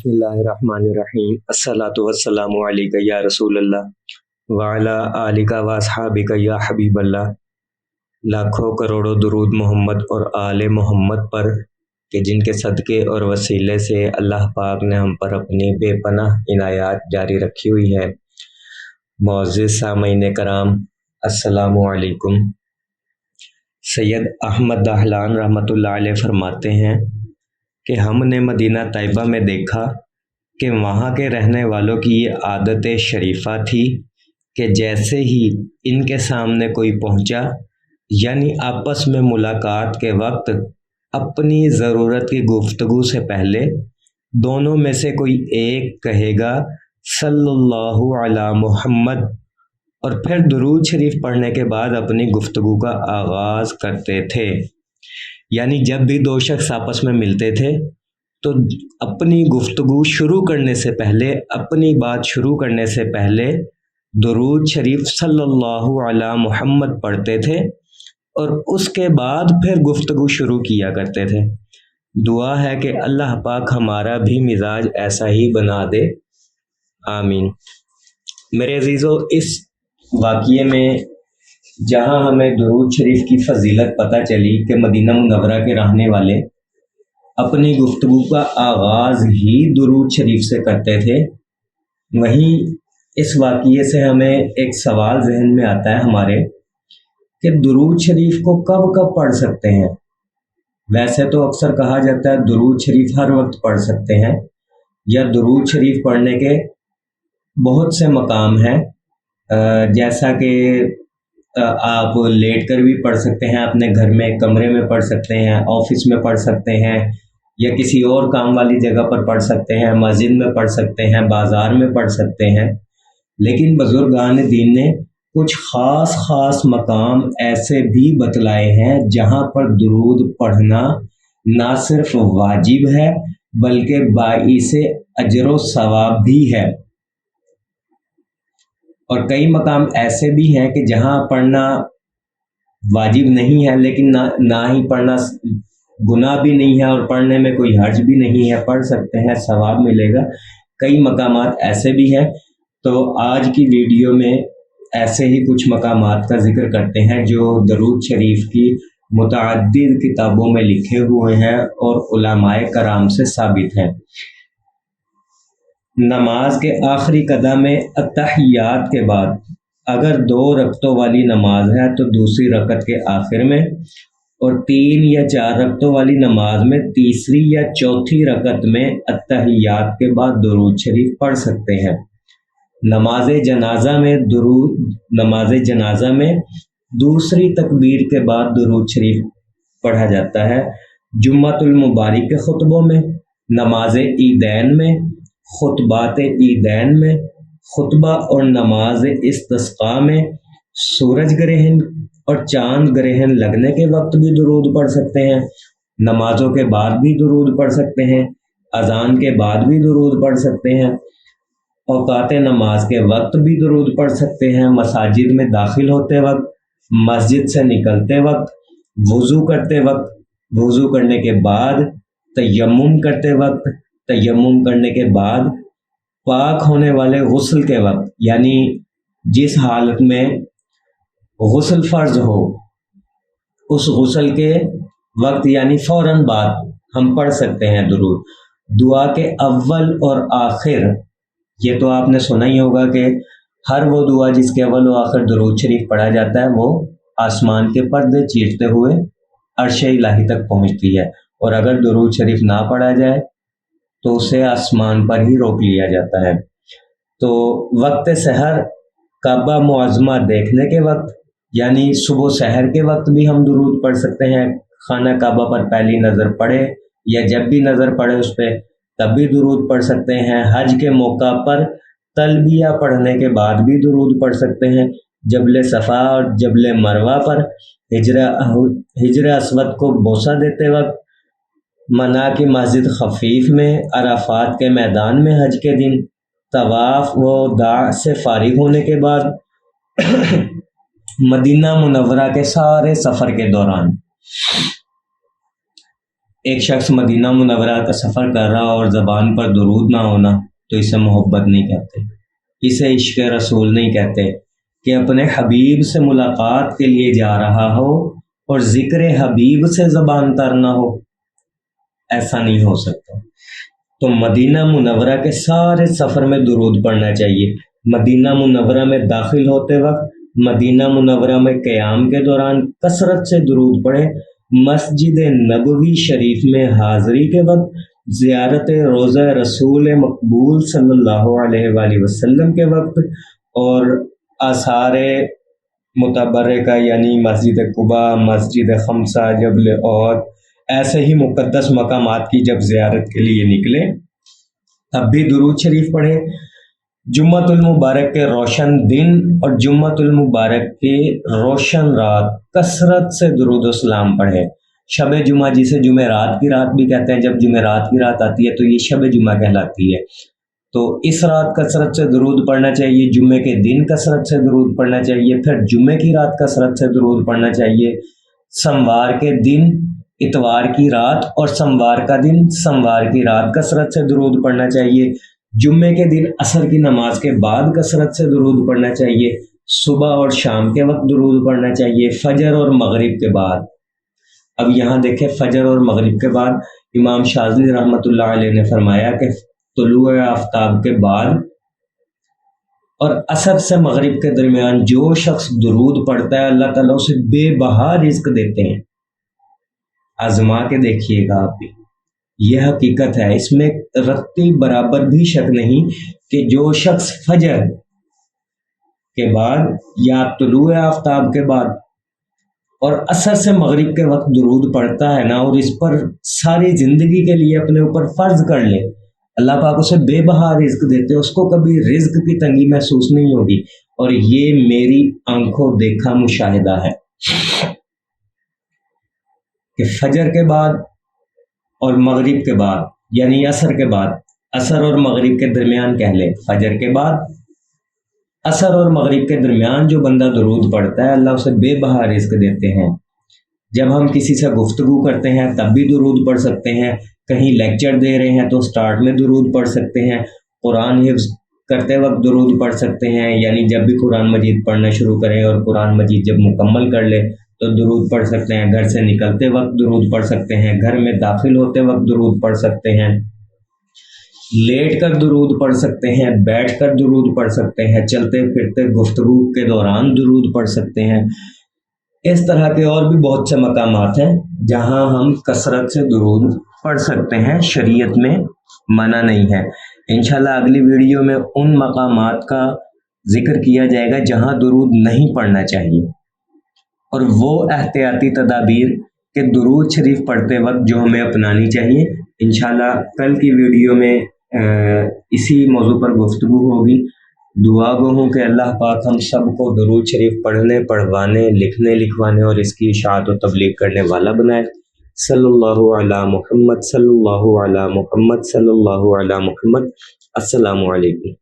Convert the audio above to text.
बिस्मिल्लाहिर्रहमानिर्रहीम। अस्सलातु वस्सलामु अलैका या रसूल अल्लाह व अला आलिका व अस्हाबिका या हबीब अल्लाह। लाखों करोड़ों दुरूद मोहम्मद और आले मोहम्मद पर कि जिनके सदक़े और वसीले से अल्लाह पाक ने हम पर अपनी बेपनाह इनायात जारी रखी हुई है। मुअज़्ज़िज़ सामईन कराम, अस्सलामु अलैकुम। सैयद अहमद दाहलान रहमतुल्लाह अलैह फरमाते हैं कि हमने मदीना तैयबा में देखा कि वहाँ के रहने वालों की ये आदत शरीफा थी कि जैसे ही इनके सामने कोई पहुँचा, यानी आपस में मुलाकात के वक्त अपनी ज़रूरत की गुफ्तगू से पहले दोनों में से कोई एक कहेगा सल्लल्लाहु अला मुहम्मद, और फिर दुरूद शरीफ पढ़ने के बाद अपनी गुफ्तगू का आगाज़ करते थे। यानी जब भी दो शख्स आपस में मिलते थे तो अपनी गुफ्तगू शुरू करने से पहले, अपनी बात शुरू करने से पहले दुरूद शरीफ सल्लल्लाहु अला मुहम्मद पढ़ते थे और उसके बाद फिर गुफ्तगू शुरू किया करते थे। दुआ है कि अल्लाह पाक हमारा भी मिजाज ऐसा ही बना दे, आमीन। मेरे अजीज़ों, इस वाक़ये में जहाँ हमें दुरूद शरीफ की फजीलत पता चली कि मदीना मुनव्वरा के रहने वाले अपनी गुफ्तगू का आगाज़ ही दुरूद शरीफ से करते थे, वहीं इस वाक़ये से हमें एक सवाल जहन में आता है हमारे कि दुरूद शरीफ को कब कब पढ़ सकते हैं। वैसे तो अक्सर कहा जाता है दुरूद शरीफ हर वक्त पढ़ सकते हैं, या दुरूद शरीफ पढ़ने के बहुत से मकाम हैं, जैसा कि आप लेट कर भी पढ़ सकते हैं, अपने घर में कमरे में पढ़ सकते हैं, ऑफिस में पढ़ सकते हैं, या किसी और काम वाली जगह पर पढ़ सकते हैं, मस्जिद में पढ़ सकते हैं, बाज़ार में पढ़ सकते हैं। लेकिन बुज़ुर्गान दीन ने कुछ ख़ास मकाम ऐसे भी बतलाए हैं जहाँ पर दुरूद पढ़ना ना सिर्फ वाजिब है बल्कि बाइसे अजर व सवाब भी है। और कई मकाम ऐसे भी हैं कि जहाँ पढ़ना वाजिब नहीं है लेकिन ना ही पढ़ना गुनाह भी नहीं है और पढ़ने में कोई हर्ज भी नहीं है, पढ़ सकते हैं, सवाब मिलेगा। कई मकामात ऐसे भी हैं। तो आज की वीडियो में ऐसे ही कुछ मकामात का जिक्र करते हैं जो दरूद शरीफ की मुतअद्दिद किताबों में लिखे हुए हैं और उलमाए कराम से साबित हैं। नमाज के आखिरी कदम में अत्तहियात के बाद अगर 2 रकतों वाली नमाज है तो दूसरी रकत के आखिर में, और 3 या 4 रकतों वाली नमाज में तीसरी या चौथी रकत में अत्तहियात के बाद दुरूद शरीफ पढ़ सकते हैं। नमाज जनाजा में दूसरी तकबीर के बाद दुरूद शरीफ पढ़ा जाता है। जुम्मतुल मुबारक के खुतबों में, नमाज ईदैन में, खुतबात ईदैन में, खुतबा और नमाज इस्तिस्का में, सूरज ग्रहण और चांद ग्रहण लगने के वक्त भी दुरूद पढ़ सकते हैं। नमाजों के बाद भी दुरूद पढ़ सकते हैं, अजान के बाद भी दुरूद पढ़ सकते हैं, औकात नमाज के वक्त भी दुरूद पढ़ सकते हैं, मसाजिद में दाखिल होते वक्त, मस्जिद से निकलते वक्त, वुज़ू करते वक्त, वुज़ू करने के बाद, तयम्मुम करते वक्त, तयम्मुम करने के बाद, पाक होने वाले गुस्ल के वक्त, यानी जिस हालत में गुस्ल फ़र्ज हो उस गुस्ल के वक्त यानी फ़ौरन बाद हम पढ़ सकते हैं दुरूद। दुआ के अव्वल और आखिर, ये तो आपने सुना ही होगा कि हर वो दुआ जिसके अव्वल और आखिर दुरूद शरीफ पढ़ा जाता है वो आसमान के पर्दे चीरते हुए अर्श इलाही तक पहुँचती है, और अगर दुरूद शरीफ ना पढ़ा जाए तो उसे आसमान पर ही रोक लिया जाता है। तो वक्त सहर, काबा मुअज़्ज़मा देखने के वक्त, यानी सुबह सहर के वक्त भी हम दुरूद पढ़ सकते हैं। खाना काबा पर पहली नज़र पड़े या जब भी नज़र पड़े उस पर तब भी दुरूद पढ़ सकते हैं। हज के मौका पर तलबिया पढ़ने के बाद भी दुरूद पढ़ सकते हैं। जबल सफ़ा और जबल मरवा पर हिजर अस्वद को बोसा देते वक्त, मना की मस्जिद खफीफ में, अराफात के मैदान में हज के दिन, तवाफ़ व दा से फारिग होने के बाद, मदीना मुनव्वरा के सारे सफ़र के दौरान। ایک شخص مدینہ منورہ کا سفر کر رہا اور زبان پر درود نہ ہونا تو اسے محبت نہیں کہتے، اسے عشق رسول نہیں کہتے۔ کہ اپنے حبیب سے ملاقات کے لیے جا رہا ہو اور ذکر حبیب سے زبان تر نہ ہو، ایسا نہیں ہو سکتا۔ تو مدینہ منورہ کے سارے سفر میں درود پڑھنا چاہیے۔ مدینہ منورہ میں داخل ہوتے وقت، مدینہ منورہ میں قیام کے دوران کثرت سے درود پڑھیں۔ مسجد نبوی شریف میں حاضری کے وقت، زیارت روضہ رسول مقبول صلی اللہ علیہ وآلہ وسلم کے وقت، اور آثار متبرکہ یعنی مسجد قباء، مسجد خمسہ، جبل عہد، ایسے ہی مقدس مقامات کی جب زیارت کے لیے نکلیں تب بھی درود شریف پڑھیں۔ جمعۃ المبارک کے روشن دن اور جمعۃ المبارک کے روشن رات کثرت سے درود و سلام پڑھیں۔ شب جمعہ جسے جمعرات کی رات بھی کہتے ہیں، جب جمعرات کی رات آتی ہے تو یہ شب جمعہ کہلاتی ہے۔ تو اس رات کثرت سے درود پڑھنا چاہیے، جمعے کے دن کثرت سے درود پڑھنا چاہیے، پھر جمعے کی رات کثرت سے درود پڑھنا چاہیے، سموار کے دن، اتوار کی رات اور سموار کا دن، سموار کی رات کثرت سے درود پڑھنا چاہیے، جمعے کے دن عصر کی نماز کے بعد کثرت سے درود پڑھنا چاہیے، صبح اور شام کے وقت درود پڑھنا چاہیے، فجر اور مغرب کے بعد۔ اب یہاں دیکھیں، فجر اور مغرب کے بعد امام شاذلی رحمۃ اللہ علیہ نے فرمایا کہ طلوع آفتاب کے بعد اور عصر سے مغرب کے درمیان جو شخص درود پڑھتا ہے اللہ تعالیٰ اسے بے بہا رزق دیتے ہیں۔ آزما کے دیکھیے گا آپ بھی، یہ حقیقت ہے، اس میں رتی برابر بھی شک نہیں کہ جو شخص فجر کے بعد یا طلوع آفتاب کے بعد اور عصر سے مغرب کے وقت درود پڑھتا ہے نا، اور اس پر ساری زندگی کے لیے اپنے اوپر فرض کر لے، اللہ پاک اسے بے بہا رزق دیتے، اس کو کبھی رزق کی تنگی محسوس نہیں ہوگی۔ اور یہ میری آنکھوں دیکھا مشاہدہ ہے کہ فجر کے بعد اور مغرب کے بعد یعنی عصر کے بعد، عصر اور مغرب کے درمیان کہہ لیں، فجر کے بعد عصر اور مغرب کے درمیان جو بندہ درود پڑھتا ہے اللہ اسے بے بہا رزق دیتے ہیں۔ جب ہم کسی سے گفتگو کرتے ہیں تب بھی درود پڑھ سکتے ہیں، کہیں لیکچر دے رہے ہیں تو سٹارٹ میں درود پڑھ سکتے ہیں، قرآن حفظ کرتے وقت درود پڑھ سکتے ہیں، یعنی جب بھی قرآن مجید پڑھنا شروع کریں اور قرآن مجید جب مکمل کر لے تو درود پڑھ سکتے ہیں، گھر سے نکلتے وقت درود پڑھ سکتے ہیں، گھر میں داخل ہوتے وقت درود پڑھ سکتے ہیں، لیٹ کر درود پڑھ سکتے ہیں، بیٹھ کر درود پڑھ سکتے ہیں، چلتے پھرتے گفتگو کے دوران درود پڑھ سکتے ہیں۔ اس طرح کے اور بھی بہت سے مقامات ہیں جہاں ہم کثرت سے درود پڑھ سکتے ہیں، شریعت میں منع نہیں ہے۔ انشاءاللہ اگلی ویڈیو میں ان مقامات کا ذکر کیا جائے گا جہاں درود نہیں پڑھنا چاہیے، اور وہ احتیاطی تدابیر کہ درود شریف پڑھتے وقت جو ہمیں اپنانی چاہیے۔ انشاءاللہ کل کی ویڈیو میں اسی موضوع پر گفتگو ہوگی۔ دعا گو ہوں کہ اللہ پاک ہم سب کو درود شریف پڑھنے، پڑھوانے، لکھنے، لکھوانے اور اس کی اشاعت و تبلیغ کرنے والا بنائے۔ صلی اللہ علی محمد، صلی اللہ علی محمد، صلی اللہ علی محمد۔ السلام علیکم۔